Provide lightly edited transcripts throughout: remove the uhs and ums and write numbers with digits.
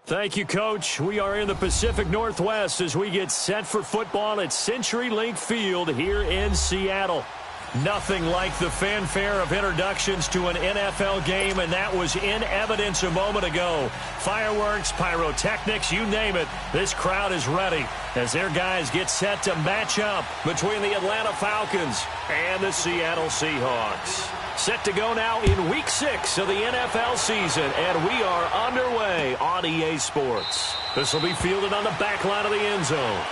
Thank you, Coach. We are in the Pacific Northwest as we get set for football at CenturyLink Field here in Seattle. Nothing like the fanfare of introductions to an NFL game, and that was in evidence a moment ago. Fireworks, pyrotechnics, you name it. This crowd is ready as their guys get set to match up between the Atlanta Falcons and the Seattle Seahawks. Set to go now in Week 6 of the NFL season, and we are underway on EA Sports. This will be fielded on the back line of the end zone.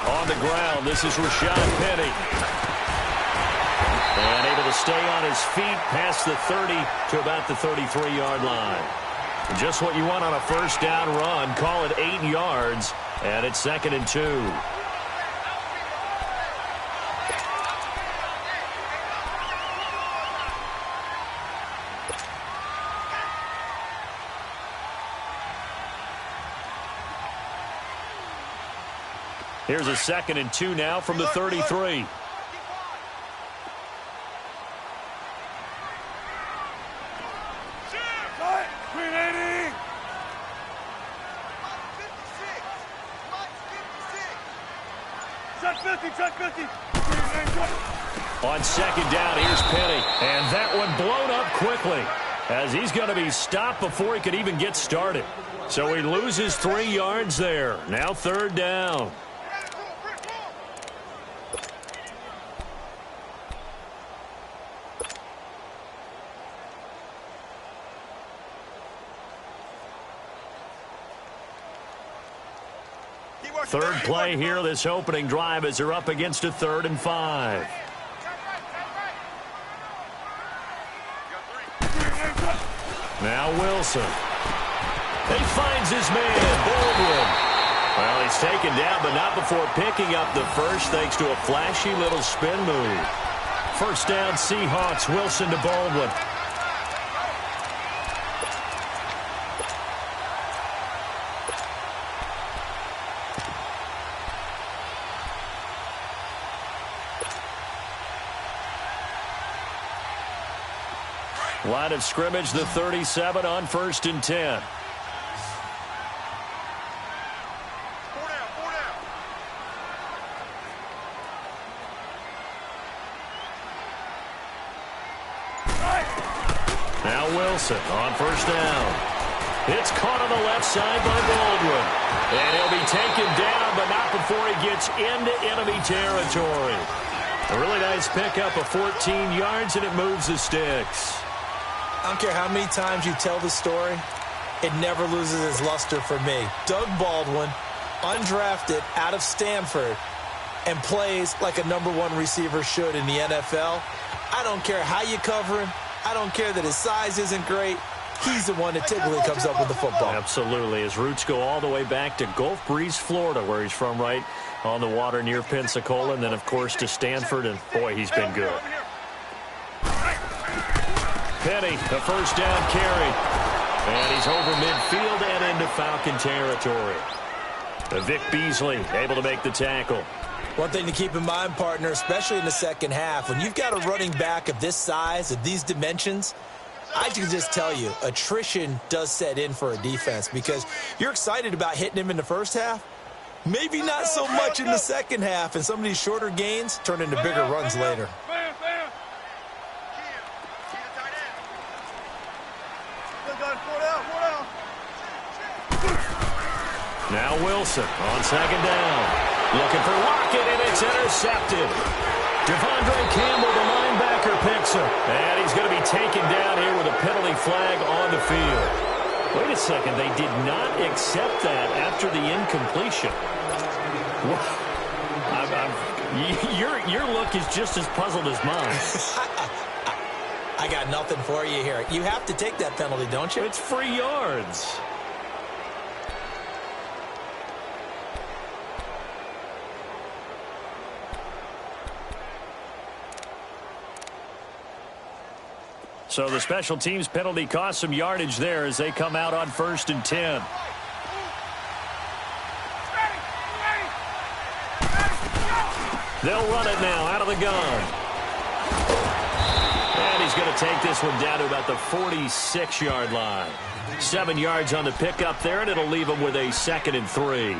On the ground, this is Rashad Penny. And able to stay on his feet past the 30 to about the 33-yard line. Just what you want on a first down run. Call it 8 yards, and it's 2nd and 2. Here's a 2nd and 2 now from the 33. On 2nd down, here's Penny. And that one blown up quickly as he's going to be stopped before he could even get started. So he loses 3 yards there. Now 3rd down. Third play here, this opening drive, as they're up against a 3rd and 5. Now Wilson. He finds his man, Baldwin. Well, he's taken down, but not before picking up the first, thanks to a flashy little spin move. First down, Seahawks, Wilson to Baldwin. Line of scrimmage, the 37 on 1st and 10. Now Wilson on 1st down. It's caught on the left side by Baldwin. And he'll be taken down, but not before he gets into enemy territory. A really nice pickup of 14 yards, and it moves the sticks. I don't care how many times you tell the story, it never loses its luster for me. Doug Baldwin, undrafted out of Stanford, and plays like a #1 receiver should in the NFL. I don't care how you cover him. I don't care that his size isn't great. He's the one that typically comes up with the football. Absolutely. His roots go all the way back to Gulf Breeze, Florida, where he's from, right on the water near Pensacola, and then, of course, to Stanford, and, boy, he's been good. Penny, a first down carry. And he's over midfield and into Falcon territory. Vic Beasley able to make the tackle. One thing to keep in mind, partner, especially in the second half, when you've got a running back of this size, of these dimensions, I can just tell you, attrition does set in for a defense because you're excited about hitting him in the first half. Maybe not so much in the second half, and some of these shorter gains turn into bigger runs later. Now Wilson on 2nd down. Looking for Lockett, and it's intercepted. Devondre Campbell, the linebacker, picks him. And he's going to be taken down here with a penalty flag on the field. Wait a second. They did not accept that after the incompletion. Your look is just as puzzled as mine. I got nothing for you here. You have to take that penalty, don't you? It's free yards. So the special teams penalty cost some yardage there as they come out on 1st and 10. They'll run it now out of the gun. And he's going to take this one down to about the 46-yard line. 7 yards on the pickup there, and it'll leave him with a 2nd and 3.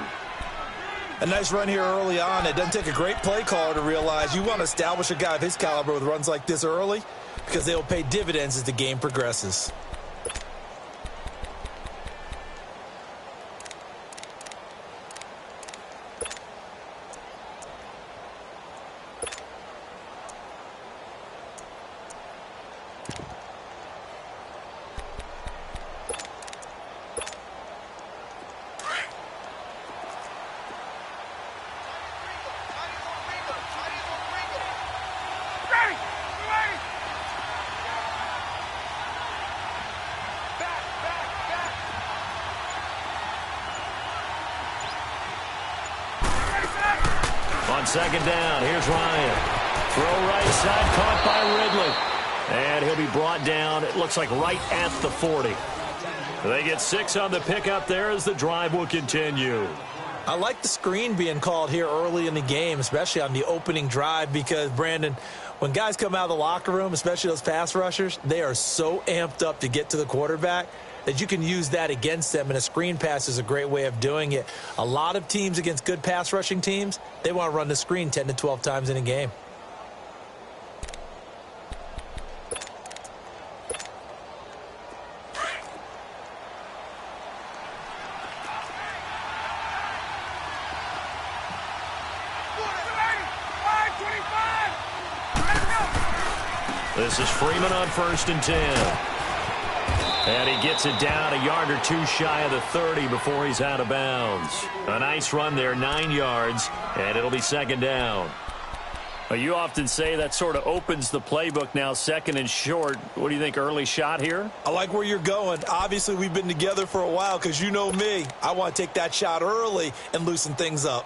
A nice run here early on. It doesn't take a great play caller to realize you want to establish a guy of his caliber with runs like this early because they will pay dividends as the game progresses. On 2nd down, here's Ryan. Throw right side, caught by Ridley. And he'll be brought down, it looks like right at the 40. They get 6 on the pickup there as the drive will continue. I like the screen being called here early in the game, especially on the opening drive, because, Brandon, when guys come out of the locker room, especially those pass rushers, they are so amped up to get to the quarterback that you can use that against them, and a screen pass is a great way of doing it. A lot of teams against good pass rushing teams, they want to run the screen 10 to 12 times in a game. This is Freeman on 1st and 10. And he gets it down a yard or 2 shy of the 30 before he's out of bounds. A nice run there, 9 yards, and it'll be 2nd down. Well, you often say that sort of opens the playbook now, 2nd and short. What do you think, early shot here? I like where you're going. Obviously, we've been together for a while because you know me. I want to take that shot early and loosen things up.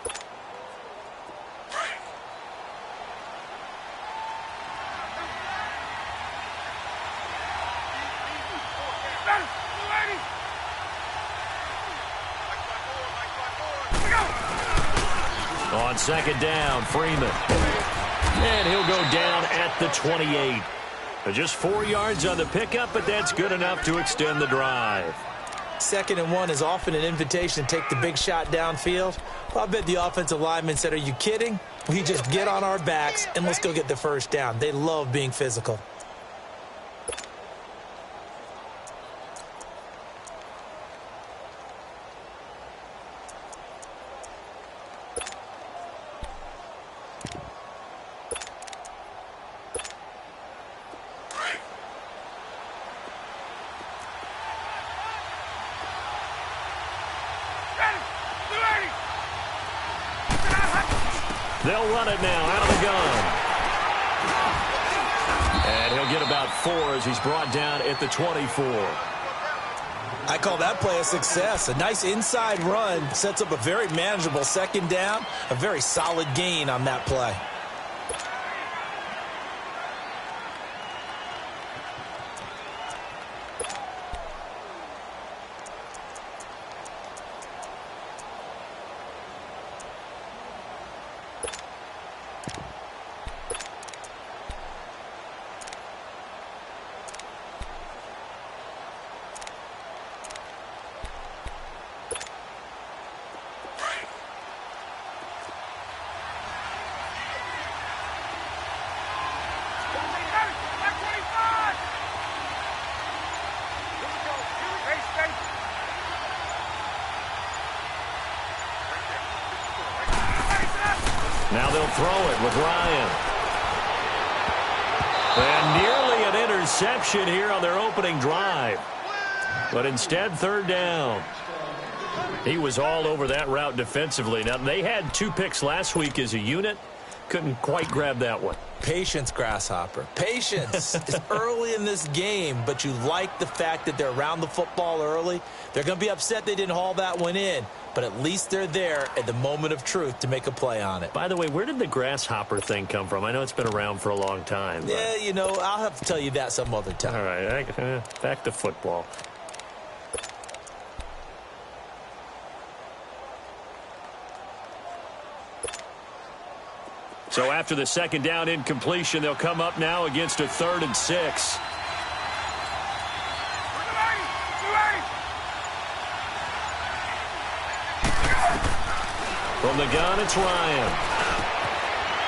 On 2nd down, Freeman. And he'll go down at the 28. Just 4 yards on the pickup, but that's good enough to extend the drive. 2nd and 1 is often an invitation to take the big shot downfield. Well, I bet the offensive lineman said, "Are you kidding? We just get on our backs and let's go get the 1st down." They love being physical. They'll run it now out of the gun. And he'll get about 4 as he's brought down at the 24. I call that play a success. A nice inside run sets up a very manageable 2nd down. A very solid gain on that play. Now they'll throw it with Ryan. interception here on their opening drive. But instead, third down. He was all over that route defensively. Now, they had 2 picks last week as a unit. Couldn't quite grab that one. Patience, Grasshopper. Patience. It's early in this game, but you like the fact that they're around the football early. They're going to be upset they didn't haul that one in, but at least they're there at the moment of truth to make a play on it. By the way, where did the grasshopper thing come from? I know it's been around for a long time. But... yeah, you know, I'll have to tell you that some other time. All right, back to football. So after the second down incompletion, they'll come up now against a 3rd and 6. From the gun, it's Ryan.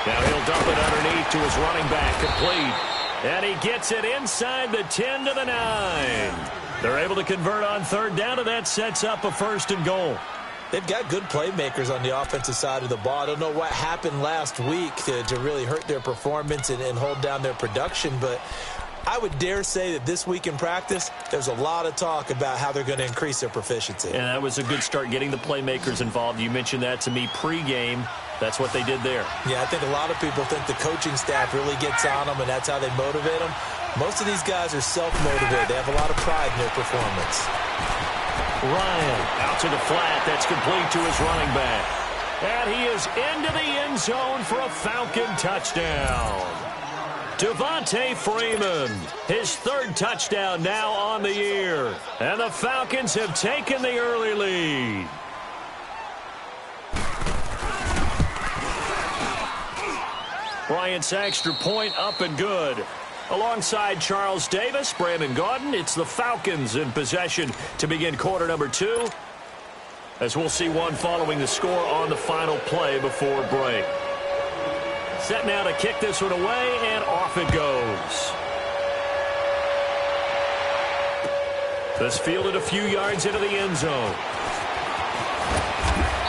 Now he'll dump it underneath to his running back, complete. And he gets it inside the 10 to the 9. They're able to convert on 3rd down, and that sets up a 1st and goal. They've got good playmakers on the offensive side of the ball. I don't know what happened last week to really hurt their performance and hold down their production, but I would dare say that this week in practice, there's a lot of talk about how they're going to increase their proficiency. And that was a good start, getting the playmakers involved. You mentioned that to me pregame. That's what they did there. Yeah, I think a lot of people think the coaching staff really gets on them, and that's how they motivate them. Most of these guys are self-motivated. They have a lot of pride in their performance. Ryan out to the flat. That's complete to his running back. And he is into the end zone for a Falcon touchdown. Devontae Freeman, his 3rd touchdown now on the year. And the Falcons have taken the early lead. Bryant's extra point up and good. Alongside Charles Davis, Brandon Gaudin, it's the Falcons in possession to begin quarter number 2. As we'll see one following the score on the final play before break. Set now to kick this one away, and off it goes. This fielded a few yards into the end zone.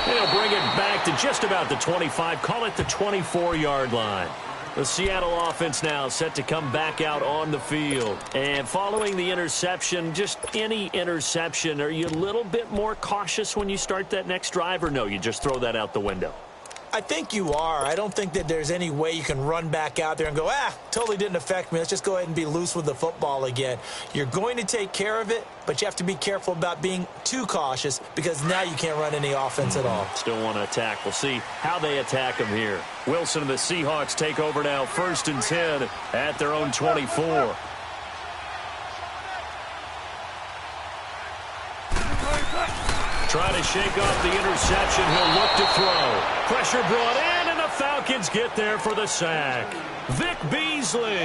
They'll bring it back to just about the 25, call it the 24-yard line. The Seattle offense now set to come back out on the field. And following the interception, just any interception, are you a little bit more cautious when you start that next drive, or no, you just throw that out the window? I think you are. I don't think that there's any way you can run back out there and go, totally didn't affect me. Let's just go ahead and be loose with the football again. You're going to take care of it, but you have to be careful about being too cautious because now you can't run any offense at all. Still want to attack. We'll see how they attack them here. Wilson and the Seahawks take over now, 1st and 10 at their own 24. Trying to shake off the interception. He'll look to throw. Pressure brought in, and the Falcons get there for the sack. Vic Beasley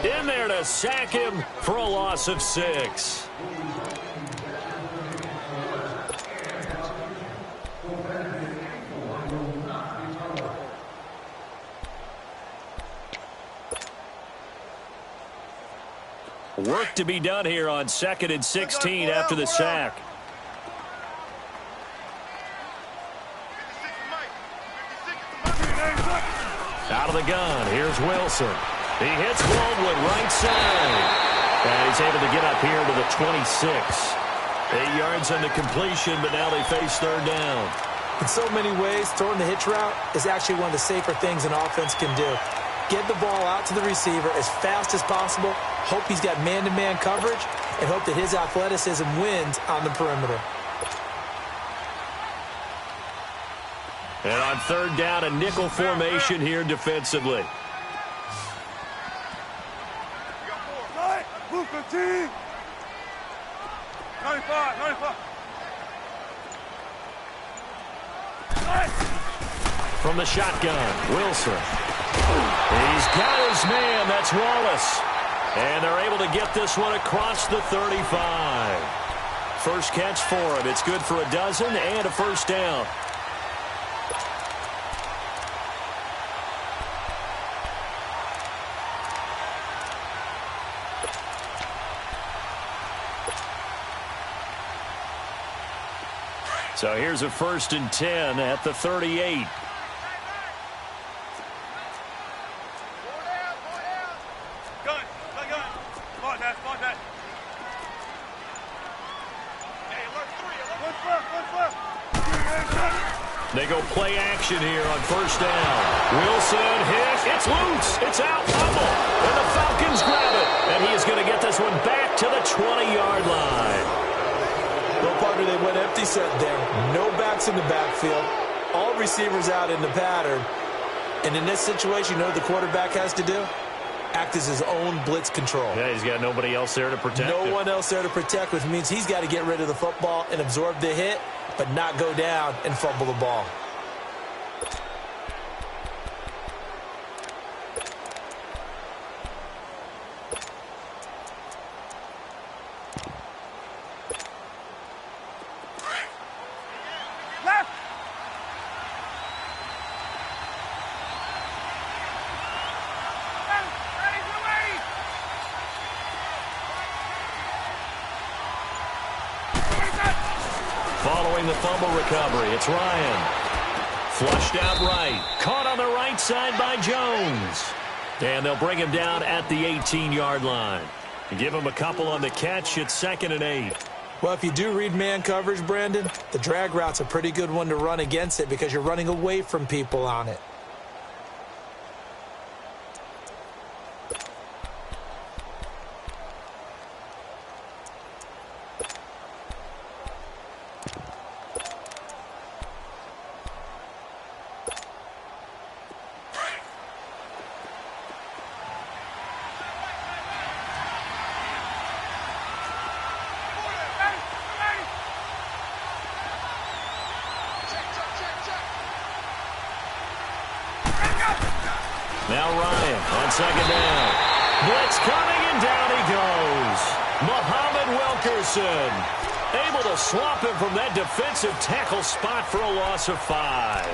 in there to sack him for a loss of 6. Work to be done here on 2nd and 16 after the sack. Out of the gun, here's Wilson. He hits Baldwin right side. And he's able to get up here to the 26. 8 yards on the completion, but now they face 3rd down. In so many ways, throwing the hitch route is actually one of the safer things an offense can do. Get the ball out to the receiver as fast as possible, hope he's got man-to-man coverage, and hope that his athleticism wins on the perimeter. And on 3rd down, a nickel formation here defensively. From the shotgun, Wilson. He's got his man. That's Wallace. And they're able to get this one across the 35. First catch for him. It's good for a dozen and a 1st down. So here's a 1st and 10 at the 38. They go play action here on first down. Wilson hit. It's loose. It's out. Fumble. And the Falcons grab it. And he is going to get this one back to the 20-yard line. Well, partner, they went empty set there. No backs in the backfield. All receivers out in the pattern. And in this situation, you know what the quarterback has to do? Act as his own blitz control. Yeah, he's got nobody else there to protect him. No one else there to protect, which means he's got to get rid of the football and absorb the hit, but not go down and fumble the ball. Following the fumble recovery, it's Ryan. Flushed out right. Caught on the right side by Jones. And they'll bring him down at the 18-yard line. Give him a couple on the catch. It's 2nd and 8. Well, if you do read man coverage, Brandon, the drag route's a pretty good one to run against it because you're running away from people on it. Now Ryan on 2nd down. Blitz coming, and down he goes. Muhammad Wilkerson able to swap him from that defensive tackle spot for a loss of 5.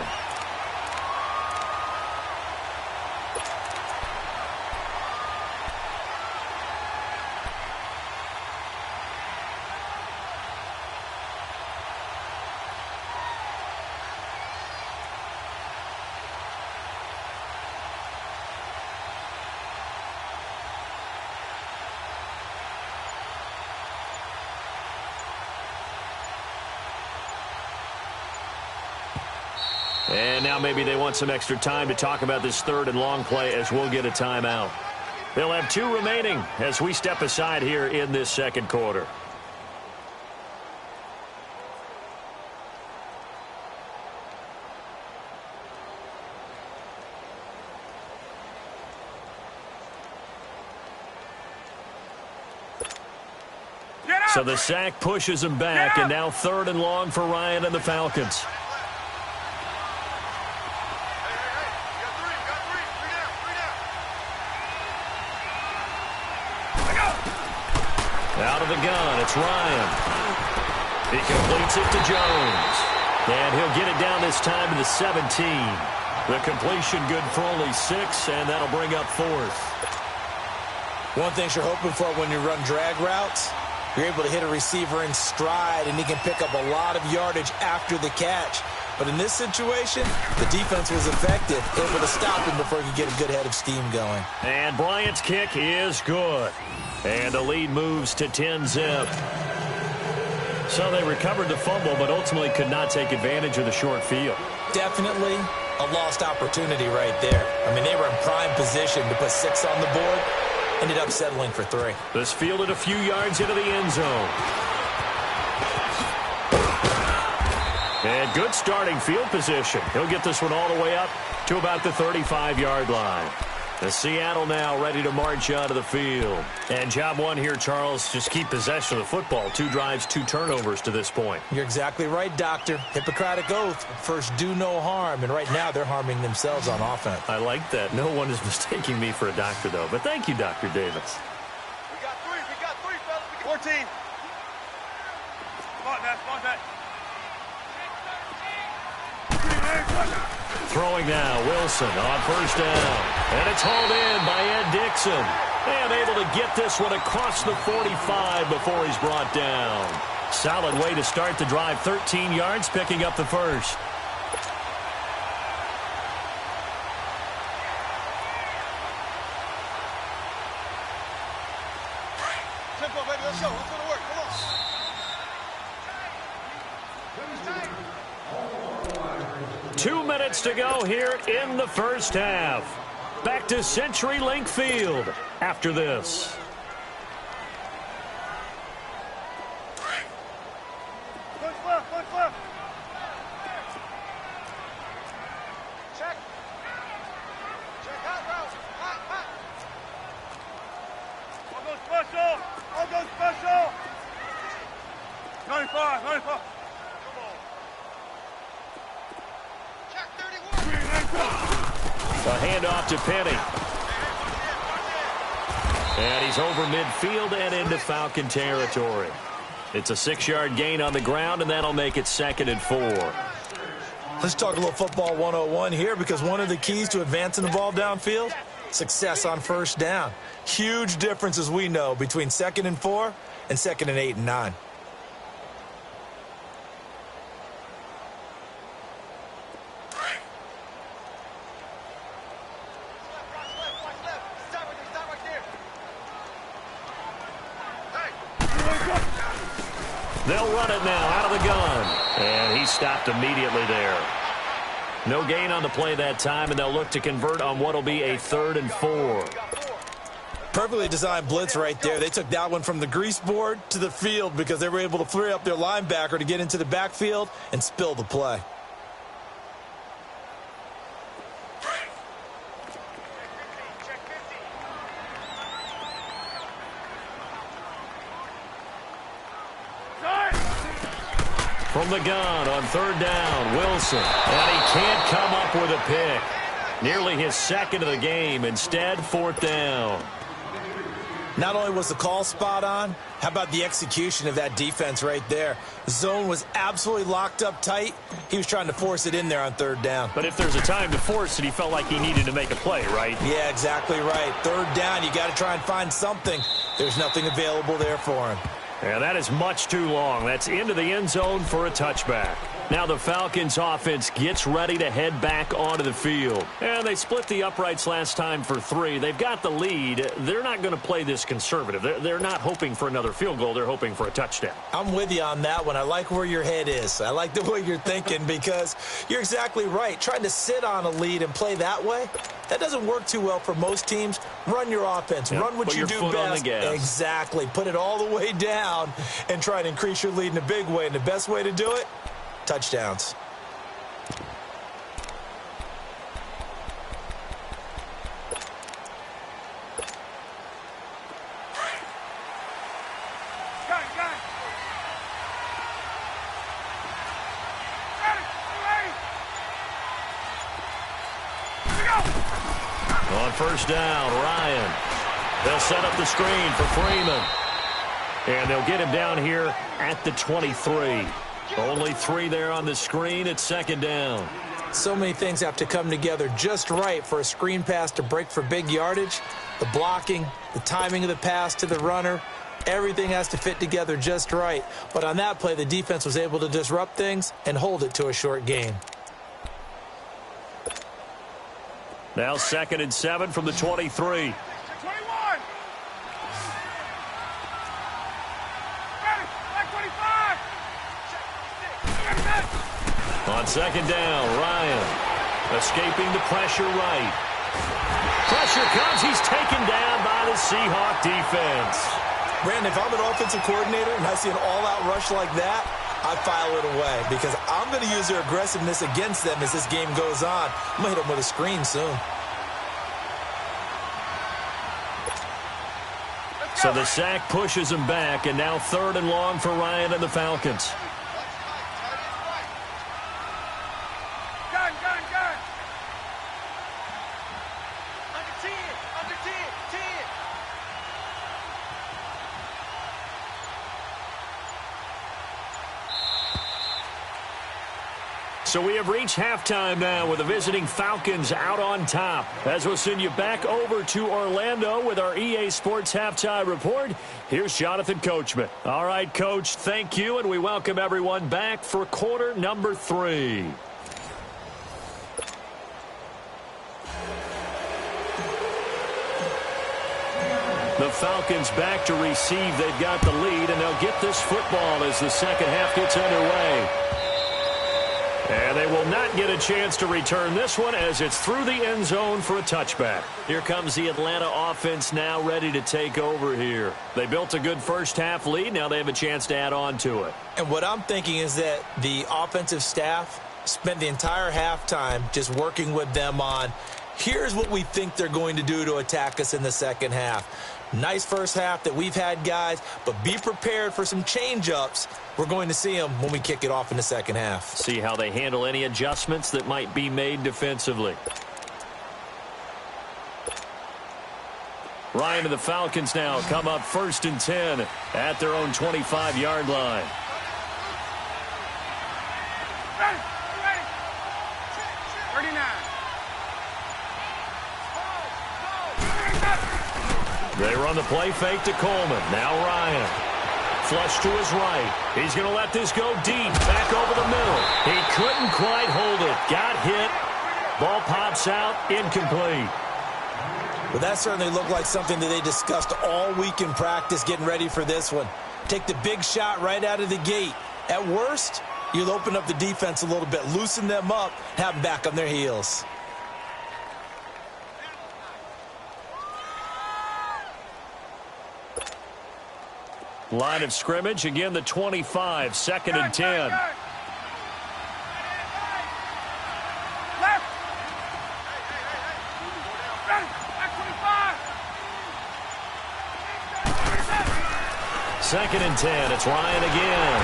And now maybe they want some extra time to talk about this 3rd and long play as we'll get a timeout. They'll have 2 remaining as we step aside here in this 2nd quarter. So the sack pushes him back, and now 3rd and long for Ryan and the Falcons. Out of the gun, it's Ryan. He completes it to Jones. And he'll get it down this time to the 17. The completion good for only 6, and that'll bring up 4th. One thing you're hoping for when you run drag routes, you're able to hit a receiver in stride, and he can pick up a lot of yardage after the catch. But in this situation, the defense was effective, able to stop him before he could get a good head of steam going. And Bryant's kick is good. And the lead moves to 10-zip. So they recovered the fumble, but ultimately could not take advantage of the short field. Definitely a lost opportunity right there. I mean, they were in prime position to put 6 on the board. Ended up settling for 3. This fielded a few yards into the end zone. And good starting field position. He'll get this one all the way up to about the 35-yard line. The Seattle now ready to march out of the field. And job one here, Charles, just keep possession of the football. 2 drives, 2 turnovers to this point. You're exactly right, Doctor. Hippocratic oath. First, do no harm. And right now, they're harming themselves on offense. I like that. No one is mistaking me for a doctor, though. But thank you, Dr. Davis. We got 3, fellas. 14. Come on, Matt. Come on, Matt. Throwing now, Wilson on first down. And it's hauled in by Ed Dixon. And able to get this one across the 45 before he's brought down. Solid way to start the drive. 13 yards, picking up the first. Tempo, baby. Let's go. Let's go to work. Come on. 2 minutes to go here in the first half. Back to CenturyLink Field after this. Push left, push left. Check. Check hot route. Hot, hot. I'll go special. I'll go special. 95, 95. Come on. Check 31. A handoff to Penny. And he's over midfield and into Falcon territory. It's a 6-yard gain on the ground, and that'll make it 2nd and 4. Let's talk a little football 101 here, because one of the keys to advancing the ball downfield, success on first down. Huge difference, as we know, between 2nd and 4 and 2nd and 8 and 9. They'll run it now out of the gun. And he stopped immediately there. No gain on the play that time, and they'll look to convert on what will be a 3rd and 4. Perfectly designed blitz right there. They took that one from the grease board to the field because they were able to free up their linebacker to get into the backfield and spill the play. From the gun on 3rd down, Wilson. And he can't come up with a pick. Nearly his 2nd of the game. Instead, 4th down. Not only was the call spot on, how about the execution of that defense right there? The zone was absolutely locked up tight. He was trying to force it in there on 3rd down. But if there's a time to force it, he felt like he needed to make a play, right? Yeah, exactly right. 3rd down, you got to try and find something. There's nothing available there for him. And that is much too long. That's into the end zone for a touchback. Now the Falcons offense gets ready to head back onto the field. And they split the uprights last time for 3. They've got the lead. They're not going to play this conservative. They're not hoping for another field goal. They're hoping for a touchdown. I'm with you on that one. I like where your head is. I like the way you're thinking, because you're exactly right. Trying to sit on a lead and play that way, that doesn't work too well for most teams. Run your offense. Yep. Run what Put you your do foot best. on the gas. Exactly. Put it all the way down and try to increase your lead in a big way. And the best way to do it, touchdowns. On 1st down, Ryan. They'll set up the screen for Freeman. And they'll get him down here at the 23. Only 3 there on the screen. It's 2nd down. So many things have to come together just right for a screen pass to break for big yardage. The blocking, the timing of the pass to the runner, everything has to fit together just right. But on that play, the defense was able to disrupt things and hold it to a short gain. Now 2nd and 7 from the 23. 21. On 2nd down, Ryan escaping the pressure right. Pressure comes. He's taken down by the Seahawk defense. Brandon, if I'm an offensive coordinator and I see an all-out rush like that, I file it away, because I'm going to use their aggressiveness against them as this game goes on. I'm going to hit them with a screen soon. So the sack pushes him back, and now 3rd and long for Ryan and the Falcons. Gun. Under 10, under 10, 10. So we have reached halftime now with the visiting Falcons out on top. As we'll send you back over to Orlando with our EA Sports Halftime Report, here's Jonathan Coachman. All right, Coach, thank you, and we welcome everyone back for quarter number 3. The Falcons back to receive. They've got the lead, and they'll get this football as the second half gets underway. And they will not get a chance to return this one as it's through the end zone for a touchback. Here comes the Atlanta offense now ready to take over here. They built a good first half lead. Now they have a chance to add on to it. And what I'm thinking is that the offensive staff spent the entire halftime just working with them on, here's what we think they're going to do to attack us in the second half. Nice first half that we've had, guys, but be prepared for some change-ups. We're going to see them when we kick it off in the second half. See how they handle any adjustments that might be made defensively. Ryan and the Falcons now come up 1st and 10 at their own 25-yard line. They run the play fake to Coleman. Now Ryan. Flush to his right. He's going to let this go deep. Back over the middle. He couldn't quite hold it. Got hit. Ball pops out. Incomplete. Well, that certainly looked like something that they discussed all week in practice getting ready for this one. Take the big shot right out of the gate. At worst, you'll open up the defense a little bit, loosen them up, have them back on their heels. Line of scrimmage, again the 25, 2nd and 10. Second and 10, it's Ryan again.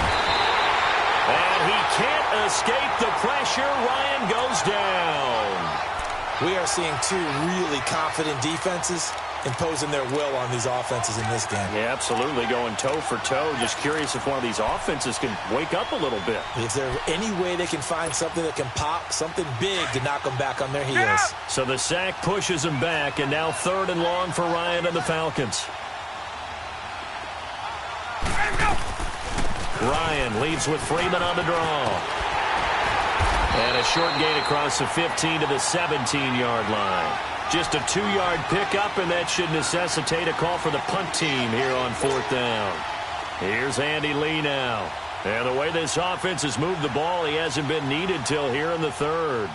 And he can't escape the pressure. Ryan goes down. We are seeing two really confident defenses imposing their will on these offenses in this game. Yeah, absolutely, going toe for toe. Just curious if one of these offenses can wake up a little bit. Is there any way they can find something that can pop, something big to knock them back on their heels? So the sack pushes them back, and now 3rd and long for Ryan and the Falcons. Ryan leads with Freeman on the draw. And a short gain across the 15 to the 17-yard line. Just a 2-yard pickup, and that should necessitate a call for the punt team here on 4th down. Here's Andy Lee now. And the way this offense has moved the ball, he hasn't been needed till here in the 3rd.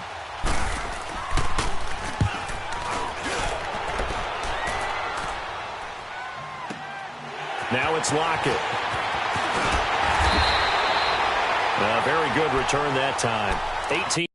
Now it's Lockett. A very good return that time. 18.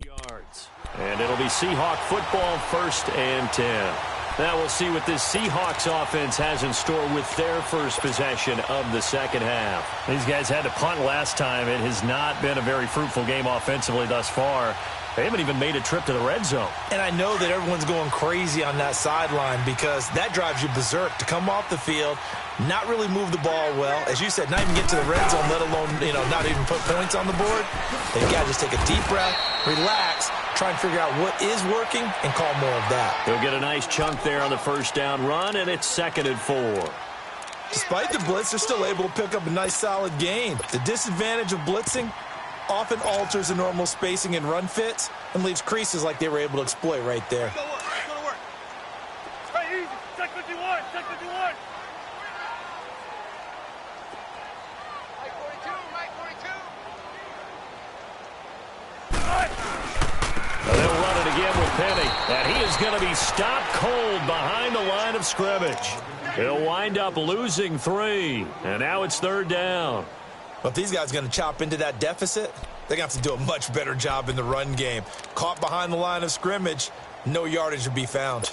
Yards. And it'll be Seahawk football, 1st and 10. Now we'll see what this Seahawks offense has in store with their first possession of the second half. These guys had to punt last time. It has not been a very fruitful game offensively thus far. They haven't even made a trip to the red zone. And I know that everyone's going crazy on that sideline because that drives you berserk to come off the field, not really move the ball well. As you said, not even get to the red zone, let alone, not even put points on the board. They've got to just take a deep breath, relax, try and figure out what is working, and call more of that. They'll get a nice chunk there on the first down run, and it's 2nd and 4. Despite the blitz, they're still able to pick up a nice solid gain. The disadvantage of blitzing often alters the normal spacing and run fits and leaves creases like they were able to exploit right there. Go to work. Stay easy. Check 51. Check 51. Mike 42. Mike 42. They'll run it again with Penny. And he is going to be stopped cold behind the line of scrimmage. He'll wind up losing 3. And now it's 3rd down. But if these guys are going to chop into that deficit, they're going to have to do a much better job in the run game. Caught behind the line of scrimmage, no yardage to be found.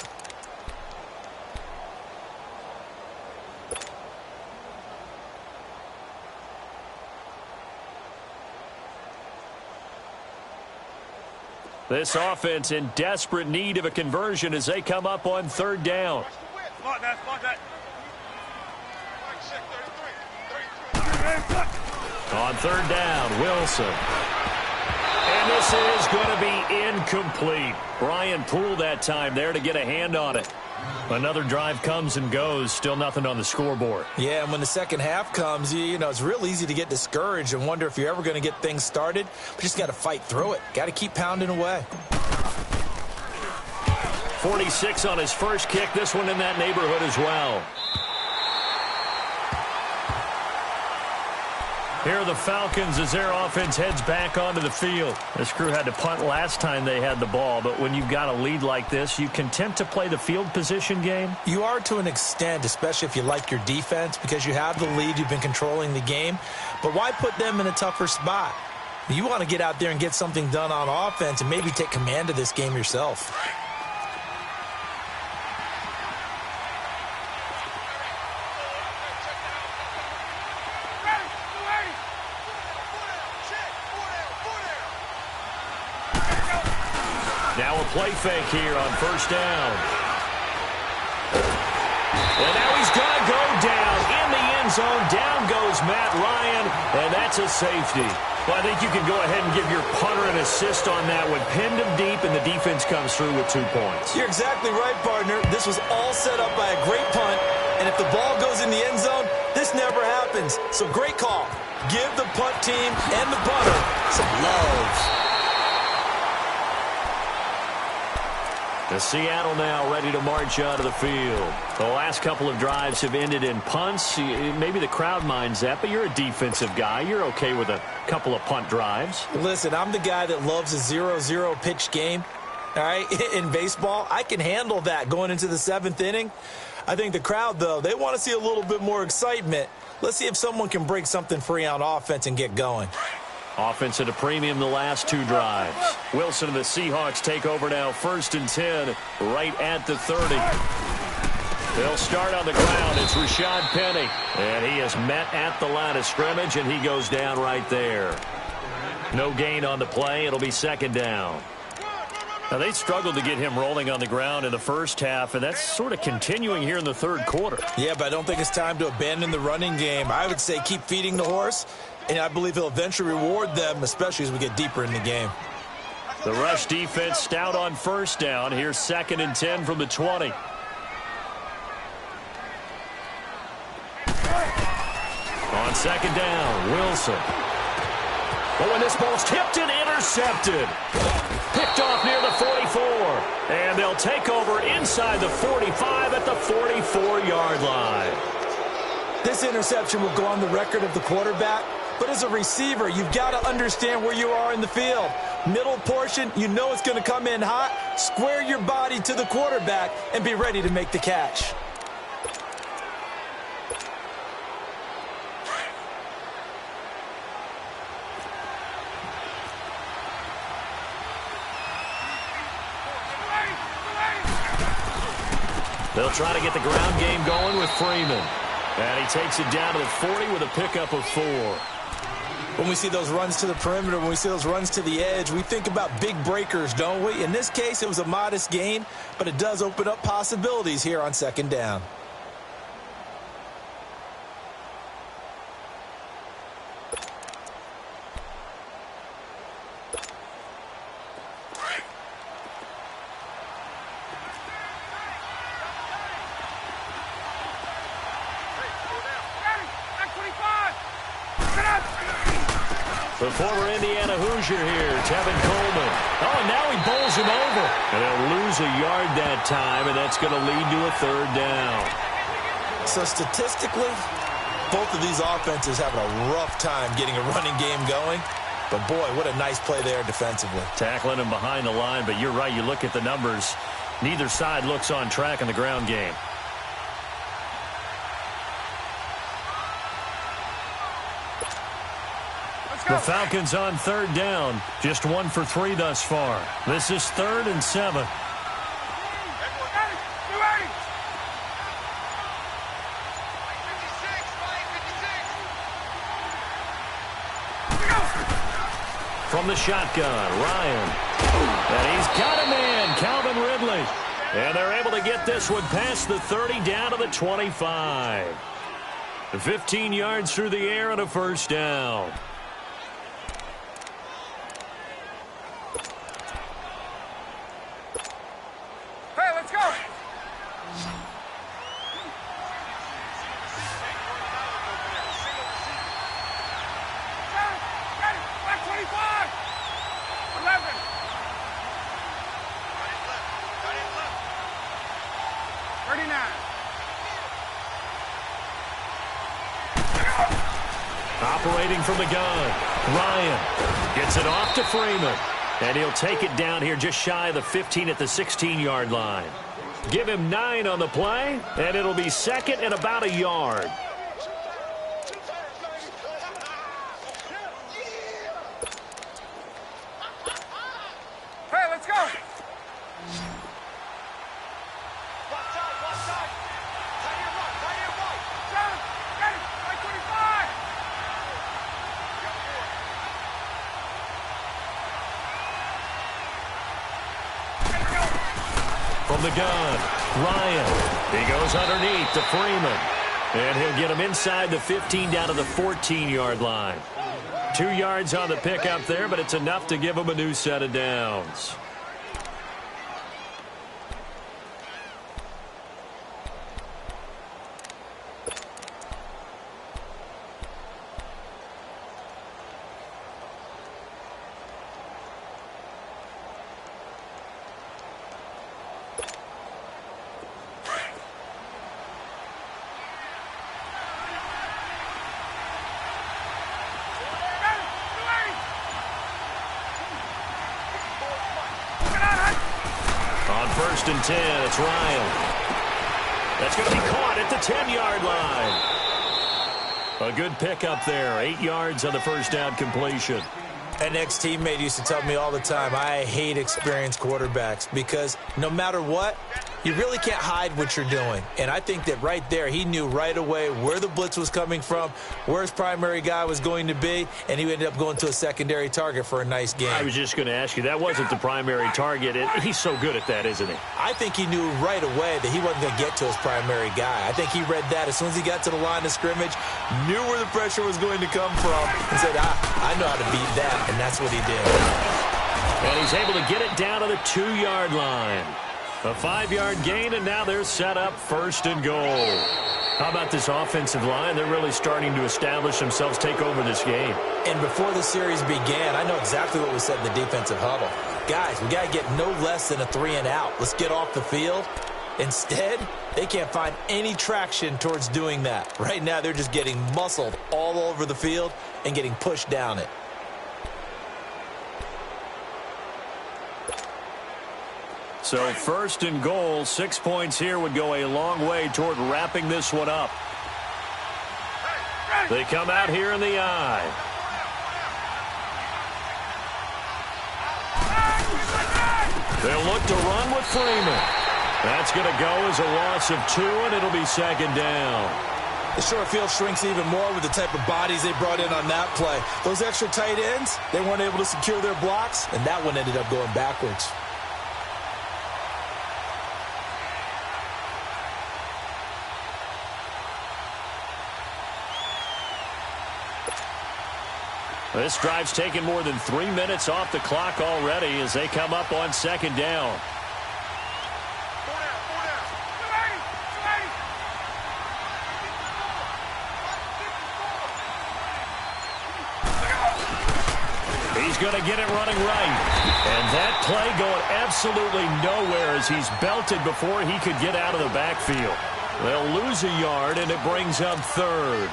This offense in desperate need of a conversion as they come up on third down. Smart that, smart that. On third down, Wilson. And this is going to be incomplete. Brian Poole that time there to get a hand on it. Another drive comes and goes, still nothing on the scoreboard. Yeah, and when the second half comes, you know, it's real easy to get discouraged and wonder if you're ever going to get things started. But you just got to fight through it. Got to keep pounding away. 46 on his first kick. This one in that neighborhood as well. Here are the Falcons as their offense heads back onto the field. This crew had to punt last time they had the ball, but when you've got a lead like this, you content to play the field position game? You are to an extent, especially if you like your defense, because you have the lead, you've been controlling the game. But why put them in a tougher spot? You want to get out there and get something done on offense and maybe take command of this game yourself. Now a play fake here on first down. And now he's going to go down in the end zone. Down goes Matt Ryan, and that's a safety. Well, I think you can go ahead and give your punter an assist on that one. Pinned him deep, and the defense comes through with 2 points. You're exactly right, partner. This was all set up by a great punt, and if the ball goes in the end zone, this never happens. So great call. Give the punt team and the punter some love. The Seattle now ready to march out of the field. The last couple of drives have ended in punts. Maybe the crowd minds that, but you're a defensive guy. You're okay with a couple of punt drives. Listen, I'm the guy that loves a 0-0 pitch game. All right, in baseball, I can handle that going into the 7th inning. I think the crowd, though, they want to see a little bit more excitement. Let's see if someone can break something free on offense and get going. Offense at a premium the last 2 drives. Wilson and the Seahawks take over now, 1st and 10, right at the 30. They'll start on the ground. It's Rashad Penny, and he is met at the line of scrimmage, and he goes down right there. No gain on the play. It'll be 2nd down. Now, they struggled to get him rolling on the ground in the first half, and that's sort of continuing here in the 3rd quarter. Yeah, but I don't think it's time to abandon the running game. I would say keep feeding the horse. And I believe he'll eventually reward them, especially as we get deeper in the game. The rush defense stout on 1st down. Here's 2nd and 10 from the 20. On 2nd down, Wilson. But when this ball's tipped and intercepted. Picked off near the 44. And they'll take over inside the 45 at the 44-yard line. This interception will go on the record of the quarterback. But as a receiver, you've got to understand where you are in the field. Middle portion, you know it's going to come in hot. Square your body to the quarterback and be ready to make the catch. They'll try to get the ground game going with Freeman. And he takes it down to the 40 with a pickup of 4. When we see those runs to the perimeter, when we see those runs to the edge, we think about big breakers, don't we? In this case, it was a modest gain, but it does open up possibilities here on 2nd down. The former Indiana Hoosier here, Tevin Coleman. Oh, and now he bowls him over. And they'll lose a yard that time, and that's going to lead to a 3rd down. So statistically, both of these offenses having a rough time getting a running game going. But, boy, what a nice play there defensively. Tackling him behind the line, but you're right. You look at the numbers. Neither side looks on track in the ground game. The Falcons on 3rd down. Just 1 for 3 thus far. This is 3rd and 7. from the shotgun. Ryan. And he's got a man, Calvin Ridley. And they're able to get this one past the 30 down to the 25. 15 yards through the air and a first down. Hey, let's go. Ready, back 25. 11. 39. Operating from the gun, Ryan gets it off to Freeman. And he'll take it down here just shy of the 15 at the 16-yard line. Give him 9 on the play, and it'll be second and about a yard. Hey, let's go. From the gun, Ryan. He goes underneath to Freeman. And he'll get him inside the 15 down to the 14-yard line. 2 yards on the pickup there, but it's enough to give him a new set of downs. First and 10, it's Ryan. That's going to be caught at the 10-yard line. A good pickup there. 8 yards on the first down completion. An ex-teammate used to tell me all the time, I hate experienced quarterbacks because no matter what, you really can't hide what you're doing. And I think that right there, he knew right away where the blitz was coming from, where his primary guy was going to be, and he ended up going to a secondary target for a nice game. I was just going to ask you, that wasn't the primary target. He's so good at that, isn't he? I think he knew right away that he wasn't going to get to his primary guy. I think he read that as soon as he got to the line of scrimmage, knew where the pressure was going to come from, and said, I know how to beat that, and that's what he did. And he's able to get it down to the 2-yard line. A 5-yard gain, and now they're set up first and goal. How about this offensive line? They're really starting to establish themselves, take over this game. And before the series began, I know exactly what was said in the defensive huddle. Guys, we got to get no less than a 3-and-out. Let's get off the field. Instead, they can't find any traction towards doing that. Right now, they're just getting muscled all over the field and getting pushed down it. So first and goal, 6 points here would go a long way toward wrapping this one up. They come out here in the eye. They'll look to run with Freeman. That's going to go as a loss of 2, and it'll be second down. The short field shrinks even more with the type of bodies they brought in on that play. Those extra tight ends, they weren't able to secure their blocks, and that one ended up going backwards. This drive's taken more than 3 minutes off the clock already as they come up on second down. He's going to get it running right. And that play going absolutely nowhere as he's belted before he could get out of the backfield. They'll lose a yard, and it brings up third.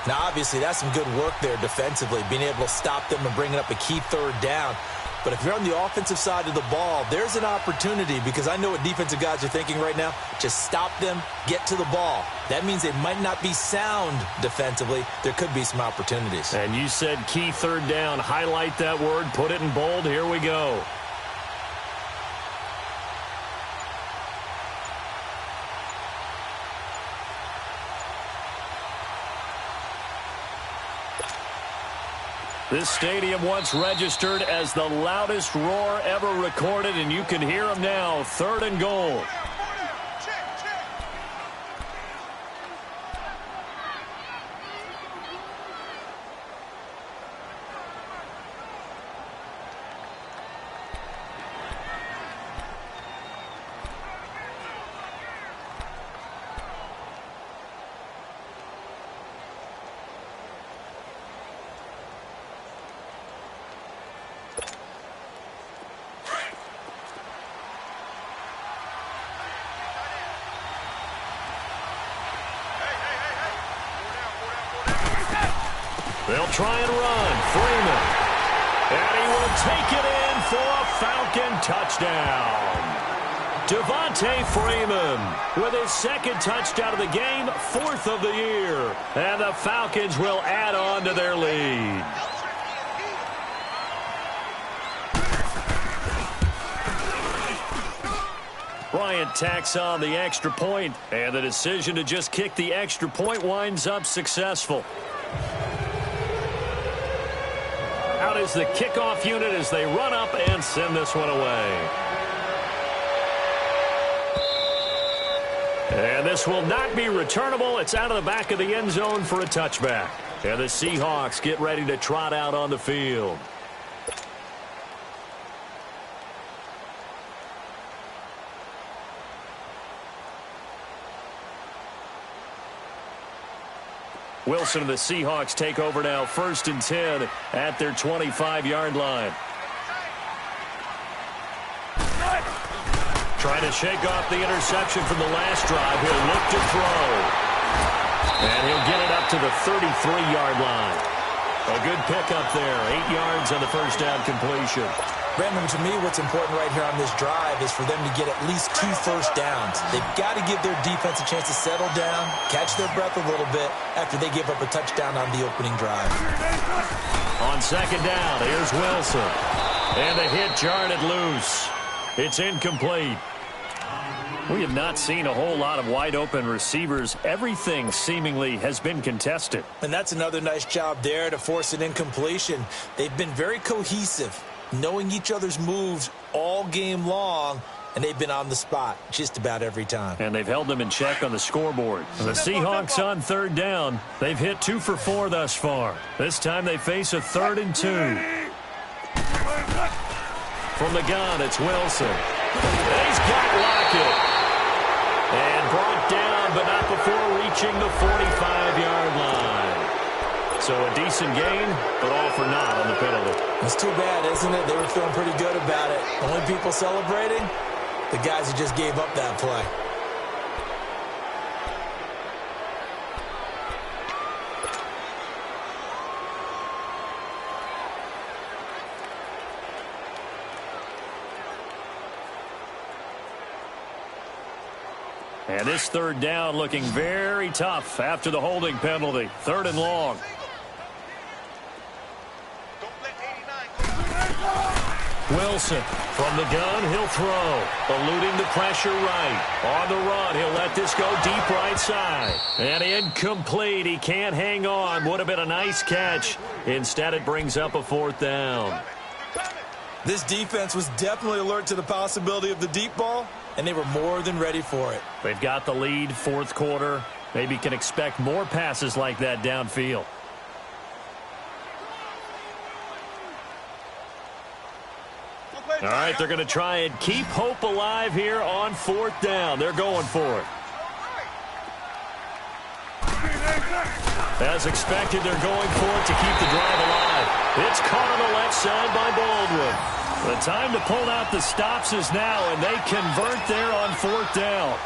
Now, obviously, that's some good work there defensively, being able to stop them and bringing up a key third down. But if you're on the offensive side of the ball, there's an opportunity because I know what defensive guys are thinking right now. Just stop them, get to the ball. That means they might not be sound defensively. There could be some opportunities. And you said key third down. Highlight that word. Put it in bold. Here we go. This stadium once registered as the loudest roar ever recorded, and you can hear them now. 3rd and goal. They'll try and run. Freeman. And he will take it in for a Falcon touchdown. Devontae Freeman with his 2nd touchdown of the game, 4th of the year. And the Falcons will add on to their lead. Bryant tacks on the extra point, and the decision to just kick the extra point winds up successful. Out is the kickoff unit as they run up and send this one away. And this will not be returnable. It's out of the back of the end zone for a touchback. And the Seahawks get ready to trot out on the field. Wilson and the Seahawks take over now, 1st and 10 at their 25-yard line. Trying to shake off the interception from the last drive. He'll look to throw. And he'll get it up to the 33-yard line. A good pickup there. 8 yards on the first down completion. Brandon, to me, what's important right here on this drive is for them to get at least 2 first downs. They've got to give their defense a chance to settle down, catch their breath a little bit after they give up a touchdown on the opening drive. On 2nd down, here's Wilson. And the hit jarred it loose. It's incomplete. We have not seen a whole lot of wide-open receivers. Everything seemingly has been contested. And that's another nice job there to force an incompletion. They've been very cohesive, knowing each other's moves all game long, and they've been on the spot just about every time. And they've held them in check on the scoreboard. And the Seahawks on 3rd down. They've hit 2 for 4 thus far. This time they face a 3rd and 2. From the gun, it's Wilson. He's got Lockett. And brought down, but not before reaching the 45-yard line. So a decent gain, but all for naught on the penalty. It's too bad, isn't it? They were feeling pretty good about it. Only people celebrating, the guys who just gave up that play. And this 3rd down looking very tough after the holding penalty. 3rd and long. Wilson from the gun, he'll throw. Eluding the pressure right. On the run, he'll let this go deep right side. And incomplete. He can't hang on. Would have been a nice catch. Instead, it brings up a 4th down. This defense was definitely alert to the possibility of the deep ball, and they were more than ready for it. They've got the lead, 4th quarter. Maybe can expect more passes like that downfield. All right, they're going to try and keep hope alive here on 4th down. They're going for it. As expected, they're going for it to keep the drive alive. It's caught on the left side by Baldwin. The time to pull out the stops is now, and they convert there on 4th down.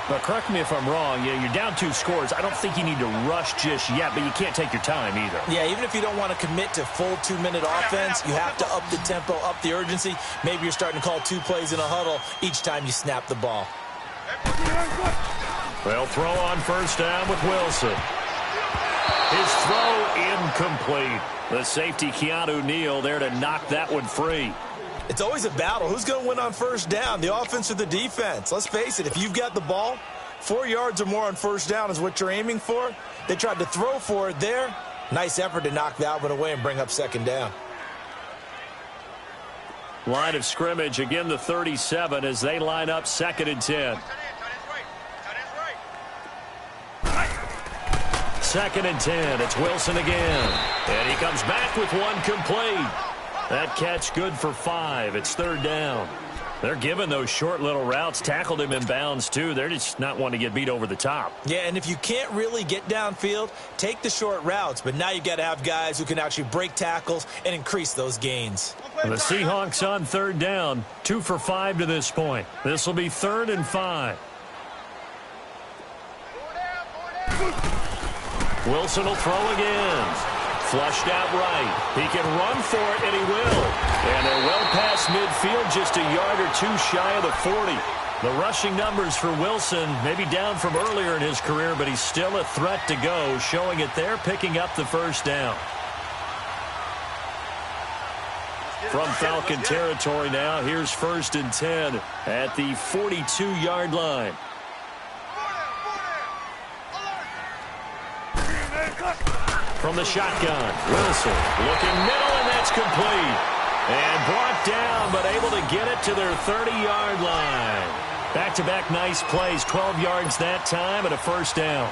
Now, correct me if I'm wrong. Yeah, you're down 2 scores. I don't think you need to rush just yet, but you can't take your time either. Yeah, even if you don't want to commit to full 2-minute offense, you have to up the tempo, up the urgency. Maybe you're starting to call 2 plays in a huddle each time you snap the ball. They'll throw on 1st down with Wilson. His throw incomplete. The safety, Keanu Neal, there to knock that one free. It's always a battle. Who's going to win on 1st down, the offense or the defense? Let's face it, if you've got the ball, 4 yards or more on 1st down is what you're aiming for. They tried to throw for it there, Nice effort to knock that one away and bring up second down. Line of scrimmage, again the 37 as they line up 2nd and 10. 2nd and 10. It's Wilson again. And he comes back with one complete. That catch good for 5. It's 3rd down. They're giving those short little routes. Tackled him in bounds, too. They're just not wanting to get beat over the top. Yeah, and if you can't really get downfield, take the short routes. But now you got to have guys who can actually break tackles and increase those gains. And the Seahawks on 3rd down. 2 for 5 to this point. This will be 3rd and 5. Wilson will throw again. Flushed out right. He can run for it, and he will. And they're well past midfield, just a yard or two shy of the 40. The rushing numbers for Wilson maybe down from earlier in his career, but he's still a threat to go, showing it there, picking up the 1st down. From Falcon territory now, here's 1st and 10 at the 42-yard line. From the shotgun, Wilson looking middle, and that's complete. And brought down, but able to get it to their 30-yard line. Back-to-back nice plays, 12 yards that time, and a 1st down.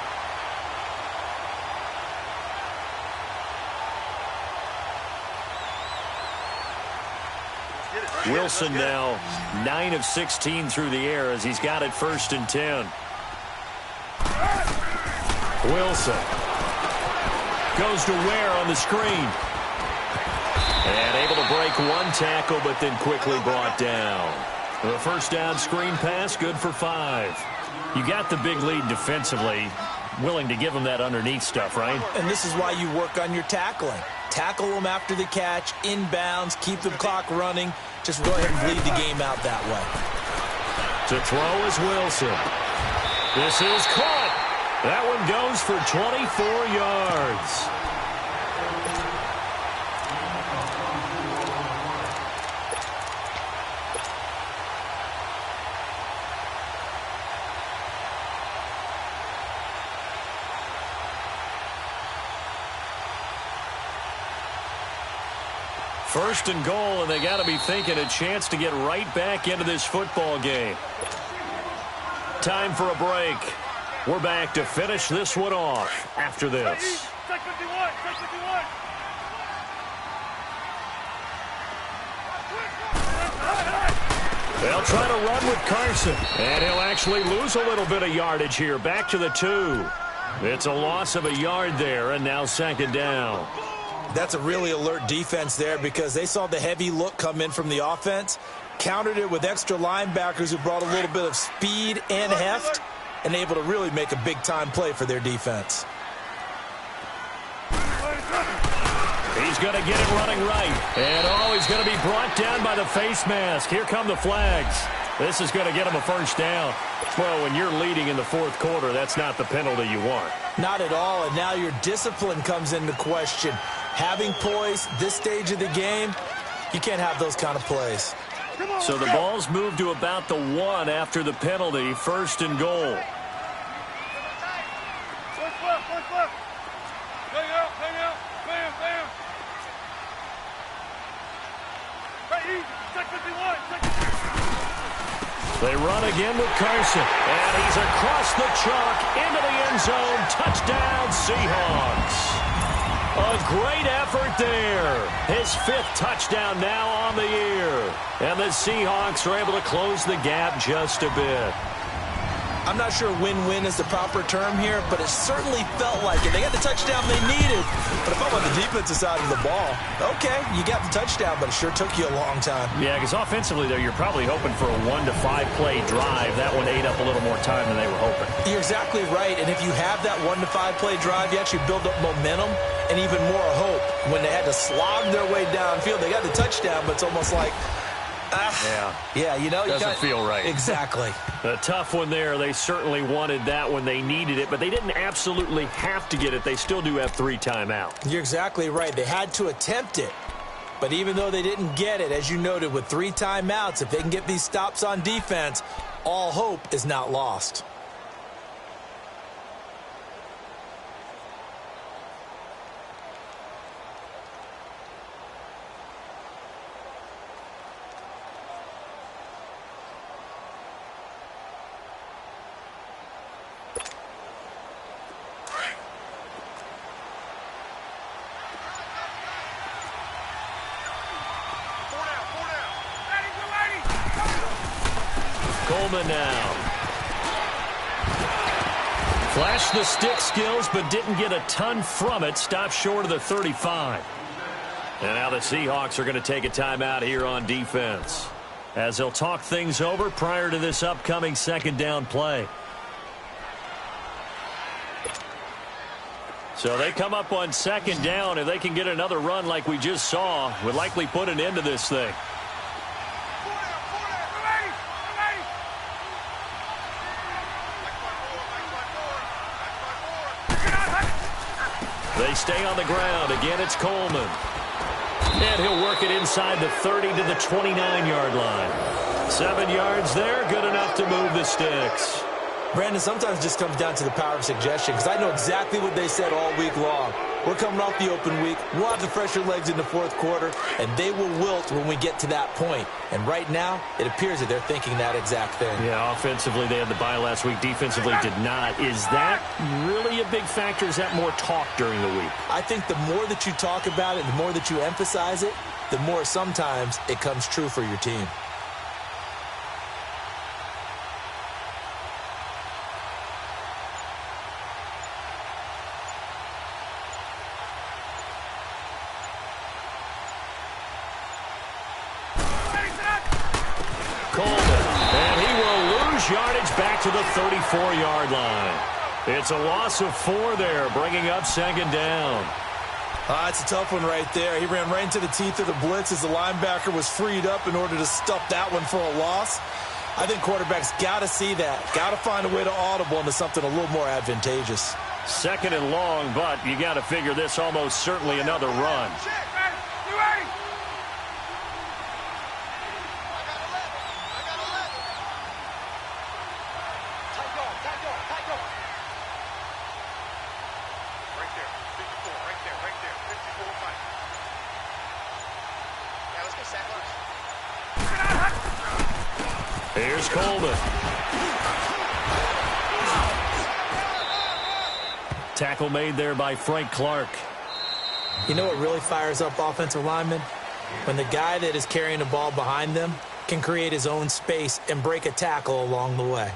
Wilson now 9 of 16 through the air as he's got it 1st and 10. Wilson goes to Ware on the screen. And able to break one tackle, but then quickly brought down. The 1st down screen pass, good for 5. You got the big lead defensively. Willing to give them that underneath stuff, right? And this is why you work on your tackling. Tackle them after the catch, inbounds, keep the clock running. Just go ahead and bleed the game out that way. To throw is Wilson. This is caught. That one goes for 24 yards. First and goal, and they got to be thinking a chance to get right back into this football game. Time for a break. We're back to finish this one off after this. Check 51, check 51. They'll try to run with Carson, and he'll actually lose a little bit of yardage here. Back to the 2. It's a loss of a yard there, and now 2nd down. That's a really alert defense there because they saw the heavy look come in from the offense, countered it with extra linebackers who brought a little bit of speed and heft, and able to really make a big-time play for their defense. He's going to get it running right. And, he's going to be brought down by the face mask. Here come the flags. This is going to get him a 1st down. Well, when you're leading in the 4th quarter, that's not the penalty you want. Not at all, and now your discipline comes into question. Having poise this stage of the game, you can't have those kind of plays. So the ball's moved to about the 1 after the penalty, 1st and goal. Push left. Hang out. Bam. Right, easy. Check 51, check 51. They run again with Carson, and he's across the chalk into the end zone. Touchdown, Seahawks. A great effort there. His 5th touchdown now on the year. And the Seahawks are able to close the gap just a bit. I'm not sure win-win is the proper term here, but it certainly felt like it. They got the touchdown they needed, but it felt on the defensive side of the ball. Okay, you got the touchdown, but it sure took you a long time. Yeah, because offensively, though, you're probably hoping for a 1 to 5 play drive. That one ate up a little more time than they were hoping. You're exactly right, and if you have that 1 to 5 play drive, you actually build up momentum and even more hope. When they had to slog their way downfield, they got the touchdown, but it's almost like, yeah, you know, doesn't feel right. Exactly. A tough one there. They certainly wanted that when they needed it, but they didn't absolutely have to get it. They still do have 3 timeouts. You're exactly right. They had to attempt it, but even though they didn't get it, as you noted, with 3 timeouts, if they can get these stops on defense, all hope is not lost. Coleman now. Flashed the stick skills, but didn't get a ton from it. Stopped short of the 35. And now the Seahawks are going to take a timeout here on defense, as they'll talk things over prior to this upcoming second down play. So they come up on second down. If they can get another run like we just saw, would likely put an end to this thing. They stay on the ground. Again, it's Coleman. And he'll work it inside the 30 to the 29-yard line. 7 yards there, good enough to move the sticks. Brandon, sometimes it just comes down to the power of suggestion, because I know exactly what they said all week long. We're coming off the open week. We'll have the fresher legs in the fourth quarter, and they will wilt when we get to that point. And right now, it appears that they're thinking that exact thing. Yeah, offensively, they had the bye last week. Defensively, did not. Is that really a big factor? Is that more talk during the week? I think the more that you talk about it, the more that you emphasize it, the more sometimes it comes true for your team. Yardage back to the 34-yard line. It's a loss of 4 there, bringing up second down. It's a tough one right there. He ran right into the teeth of the blitz as the linebacker was freed up in order to stuff that one for a loss. I think quarterbacks got to see that. Got to find a way to audible into something a little more advantageous. Second and long, but you got to figure this almost certainly another run. Here's Coleman. Tackle made there by Frank Clark. You know what really fires up offensive linemen? When the guy that is carrying the ball behind them can create his own space and break a tackle along the way.